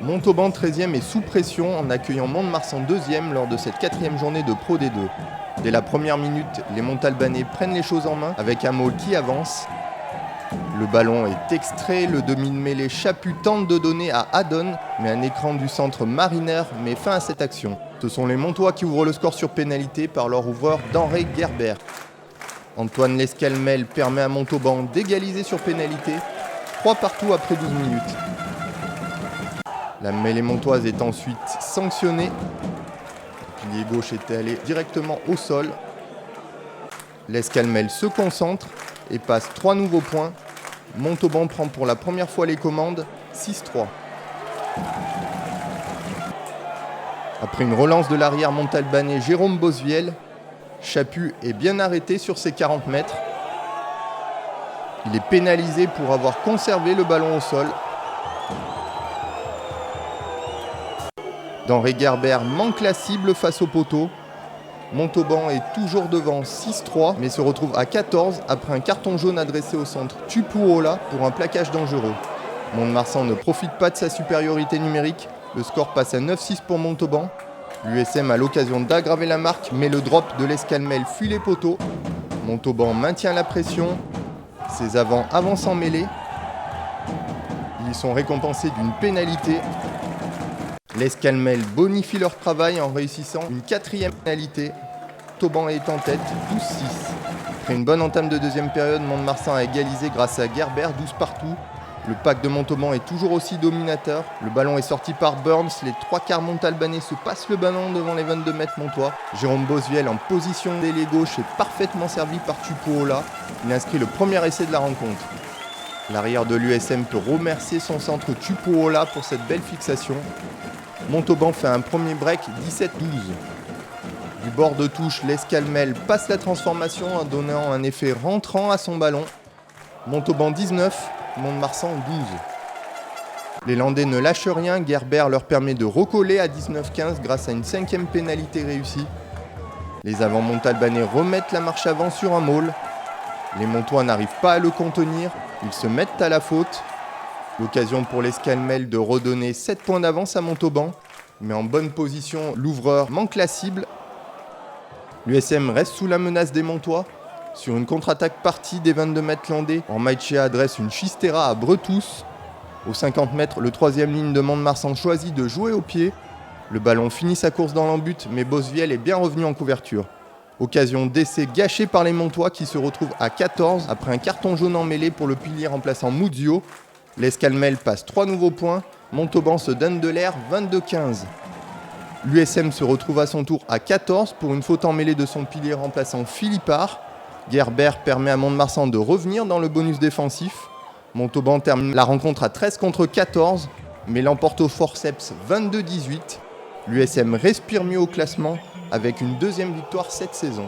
Montauban 13e est sous pression en accueillant Mont-de-Marsan 2e lors de cette 4e journée de Pro D2. Dès la première minute, les Montalbanais prennent les choses en main avec un Maul qui avance. Le ballon est extrait, le demi de mêlée Chaput tente de donner à Adon, mais un écran du centre Mariner met fin à cette action. Ce sont les Montois qui ouvrent le score sur pénalité par leur ouvreur Denré Gerber. Antoine Lescalmel permet à Montauban d'égaliser sur pénalité, 3 partout après 12 minutes. La mêlée montoise est ensuite sanctionnée. Le pilier gauche est allé directement au sol. Lescalmel se concentre et passe 3 nouveaux points. Montauban prend pour la première fois les commandes, 6-3. Après une relance de l'arrière montalbanais Jérôme Bosviel, Chaput est bien arrêté sur ses 40 mètres. Il est pénalisé pour avoir conservé le ballon au sol. Denré Gerber manque la cible face au poteau. Montauban est toujours devant 6-3, mais se retrouve à 14 après un carton jaune adressé au centre Tupuola pour un plaquage dangereux. Mont-de-Marsan ne profite pas de sa supériorité numérique. Le score passe à 9-6 pour Montauban. L'USM a l'occasion d'aggraver la marque, mais le drop de Lescalmel fuit les poteaux. Montauban maintient la pression. Ses avants avancent en mêlée. Ils sont récompensés d'une pénalité. Lescalmel bonifie leur travail en réussissant une 4e pénalité. Montauban est en tête, 12-6. Après une bonne entame de deuxième période, Mont-de-Marsan a égalisé grâce à Gerber, 12 partout. Le pack de Montauban est toujours aussi dominateur. Le ballon est sorti par Burns. Les 3/4 montalbanais se passent le ballon devant les 22 mètres montois. Jérôme Bosviel en position d'ailier gauche est parfaitement servi par Tupuola. Il inscrit le premier essai de la rencontre. L'arrière de l'USM peut remercier son centre Tupuola pour cette belle fixation. Montauban fait un premier break 17-12. Du bord de touche, Lescalmel passe la transformation en donnant un effet rentrant à son ballon. Montauban 19, Mont-de-Marsan 12. Les Landais ne lâchent rien, Gerber leur permet de recoller à 19-15 grâce à une 5e pénalité réussie. Les avants montalbanais remettent la marche avant sur un Maul. Les Montois n'arrivent pas à le contenir, ils se mettent à la faute. L'occasion pour Lescalmel de redonner 7 points d'avance à Montauban, mais en bonne position, l'ouvreur manque la cible. L'USM reste sous la menace des Montois. Sur une contre-attaque partie des 22 mètres landais, Ormaechea adresse une chistera à Bretous. Aux 50 mètres, le 3e ligne de Mont-de-Marsan choisit de jouer au pied. Le ballon finit sa course dans l'embut, mais Bosviel est bien revenu en couverture. Occasion d'essai gâchée par les Montois qui se retrouvent à 14 après un carton jaune en mêlée pour le pilier remplaçant Muzio. Lescalmel passe 3 nouveaux points. Montauban se donne de l'air 22-15. L'USM se retrouve à son tour à 14 pour une faute en mêlée de son pilier remplaçant Philippard. Gerber permet à Mont-de-Marsan de revenir dans le bonus défensif. Montauban termine la rencontre à 13 contre 14, mais l'emporte au forceps 22-18. L'USM respire mieux au classement avec une 2e victoire cette saison.